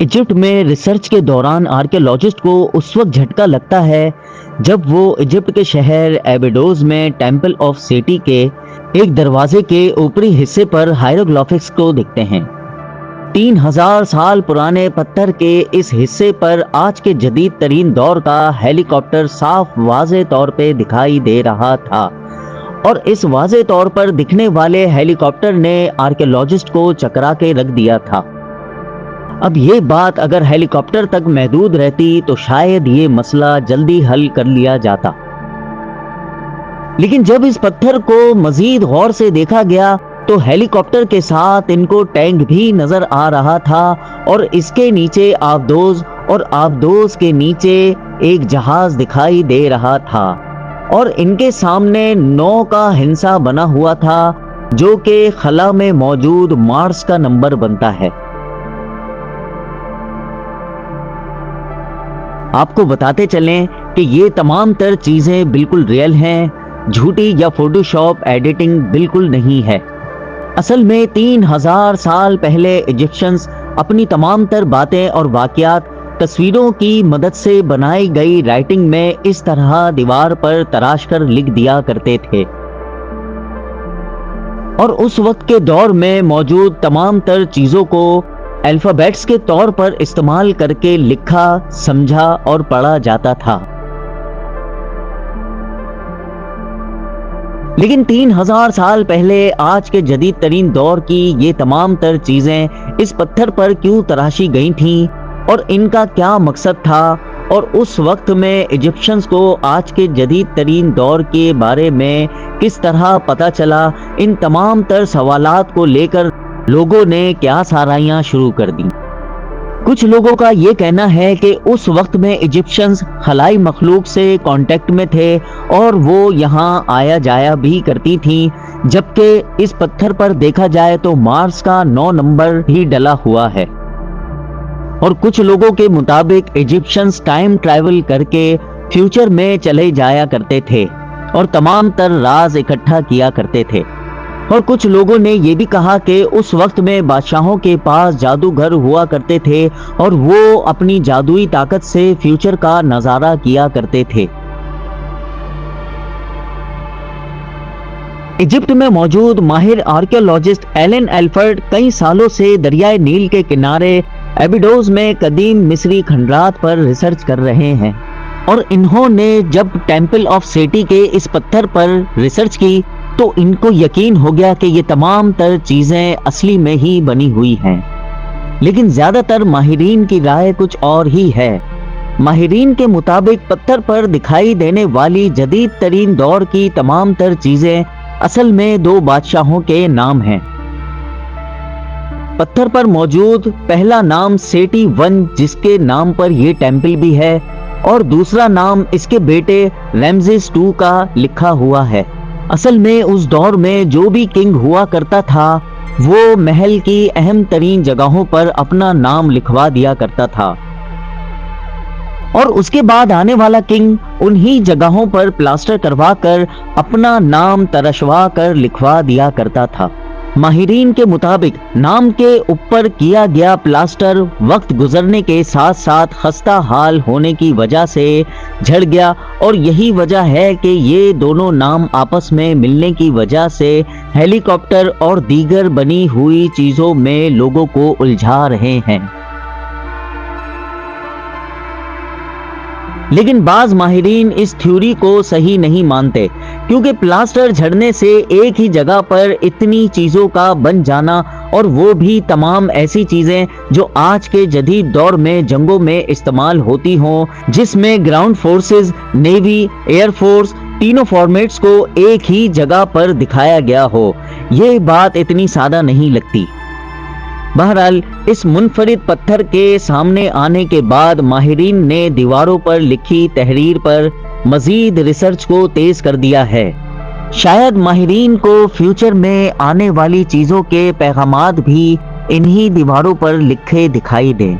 Egypt میں research کے دوران آرکیولوجسٹ کو اس وقت جھٹکا لگتا ہے جب وہ ایجپٹ کے شہر ایبیڈوز میں ٹیمپل آف سیٹی کے ایک دروازے کے اوپری حصے پر ہائیروگلائفکس کو دیکھتے ہیں۔ 3000 سال پرانے پتھر کے اس حصے پر آج کے جدید ترین دور کا ہیلی کاپٹر صاف واضح طور پہ دکھائی دے رہا تھا، اور اس واضح طور پر دکھنے والے ہیلی کاپٹر نے آرکیولوجسٹ کو چکرا کے رکھ دیا تھا۔ اب یہ بات اگر ہیلی کاپٹر تک محدود رہتی تو شاید یہ مسئلہ جلدی حل کر لیا جاتا، لیکن جب اس پتھر کو مزید غور سے دیکھا گیا تو ہیلی کاپٹر کے ساتھ ان کو ٹینک بھی نظر آ رہا تھا، اور اس کے نیچے آبدوز اور آبدوز کے نیچے ایک جہاز دکھائی دے رہا تھا، اور ان کے سامنے 9 کا ہندسہ بنا ہوا تھا جو کہ خلا میں موجود مارس کا نمبر بنتا ہے۔ آپ کو بتاتے چلیں کہ یہ تمام تر چیزیں بالکل ریئل ہیں، جھوٹی یا فوٹو شاپ ایڈیٹنگ بالکل نہیں ہے۔ اصل میں 3000 سال پہلے ایجپشنز اپنی تمام تر باتیں اور واقعات تصویروں کی مدد سے بنائی گئی رائٹنگ میں اس طرح دیوار پر تراش کر لکھ دیا کرتے تھے، اور اس وقت کے دور میں موجود تمام تر چیزوں کو الفابیٹس کے طور پر استعمال کر کے لکھا، سمجھا اور پڑھا جاتا تھا۔ لیکن 3000 سال پہلے آج کے جدید ترین دور کی یہ تمام تر چیزیں اس پتھر پر کیوں تراشی گئی تھیں، اور ان کا کیا مقصد تھا، اور اس وقت میں ایجپشنز کو آج کے جدید ترین دور کے بارے میں کس طرح پتہ چلا، ان تمام تر سوالات کو لے کر لوگوں نے کیا سارائیاں شروع کر دیں۔ کچھ لوگوں کا یہ کہنا ہے کہ اس وقت میں ایجپشنز خلائی مخلوق سے کانٹیکٹ میں تھے اور وہ یہاں آیا جایا بھی کرتی تھیں، جبکہ اس پتھر پر دیکھا جائے تو مارس کا 9 نمبر ہی ڈلا ہوا ہے۔ اور کچھ لوگوں کے مطابق ایجپشنز ٹائم ٹریول کر کے فیوچر میں چلے جایا کرتے تھے اور تمام تر راز اکٹھا کیا کرتے تھے۔ اور کچھ لوگوں نے یہ بھی کہا کہ اس وقت میں بادشاہوں کے پاس جادوگر ہوا کرتے تھے اور وہ اپنی جادوئی طاقت سے فیوچر کا نظارہ کیا کرتے تھے۔ ایجپٹ میں موجود ماہر آرکیولوجسٹ ایلن ایلفرڈ کئی سالوں سے دریائے نیل کے کنارے ایبیڈوز میں قدیم مصری کھنڈرات پر ریسرچ کر رہے ہیں، اور انہوں نے جب ٹیمپل آف سیٹی کے اس پتھر پر ریسرچ کی تو ان کو یقین ہو گیا کہ یہ تمام تر چیزیں اصلی میں ہی بنی ہوئی ہیں۔ لیکن زیادہ تر ماہرین کی رائے کچھ اور ہی ہے۔ ماہرین کے مطابق پتھر پر دکھائی دینے والی جدید ترین دور کی تمام تر چیزیں اصل میں 2 بادشاہوں کے نام ہیں۔ پتھر پر موجود پہلا نام سیٹی 1 جس کے نام پر یہ ٹیمپل بھی ہے، اور دوسرا نام اس کے بیٹے ریمزیس 2 کا لکھا ہوا ہے۔ اصل میں اس دور میں جو بھی کنگ ہوا کرتا تھا وہ محل کی اہم ترین جگہوں پر اپنا نام لکھوا دیا کرتا تھا، اور اس کے بعد آنے والا کنگ انہی جگہوں پر پلاسٹر کروا کر اپنا نام ترشوا کر لکھوا دیا کرتا تھا۔ ماہرین کے مطابق نام کے اوپر کیا گیا پلاسٹر وقت گزرنے کے ساتھ ساتھ خستہ حال ہونے کی وجہ سے جھڑ گیا، اور یہی وجہ ہے کہ یہ دونوں نام آپس میں ملنے کی وجہ سے ہیلی کاپٹر اور دیگر بنی ہوئی چیزوں میں لوگوں کو الجھا رہے ہیں۔ لیکن بعض ماہرین اس تھیوری کو صحیح نہیں مانتے، کیونکہ پلاسٹر جھڑنے سے ایک ہی جگہ پر اتنی چیزوں کا بن جانا، اور وہ بھی تمام ایسی چیزیں جو آج کے جدید دور میں جنگوں میں استعمال ہوتی ہوں، جس میں ground forces, navy, air force, تینوں فارمیٹس کو ایک ہی جگہ پر دکھایا گیا ہو، یہ بات اتنی سادہ نہیں لگتی۔ بہرحال اس منفرد پتھر کے سامنے آنے کے بعد ماہرین نے دیواروں پر لکھی تحریر پر مزید ریسرچ کو تیز کر دیا ہے۔ شاید ماہرین کو فیوچر میں آنے والی چیزوں کے پیغامات بھی انہی دیواروں پر لکھے دکھائی دیں۔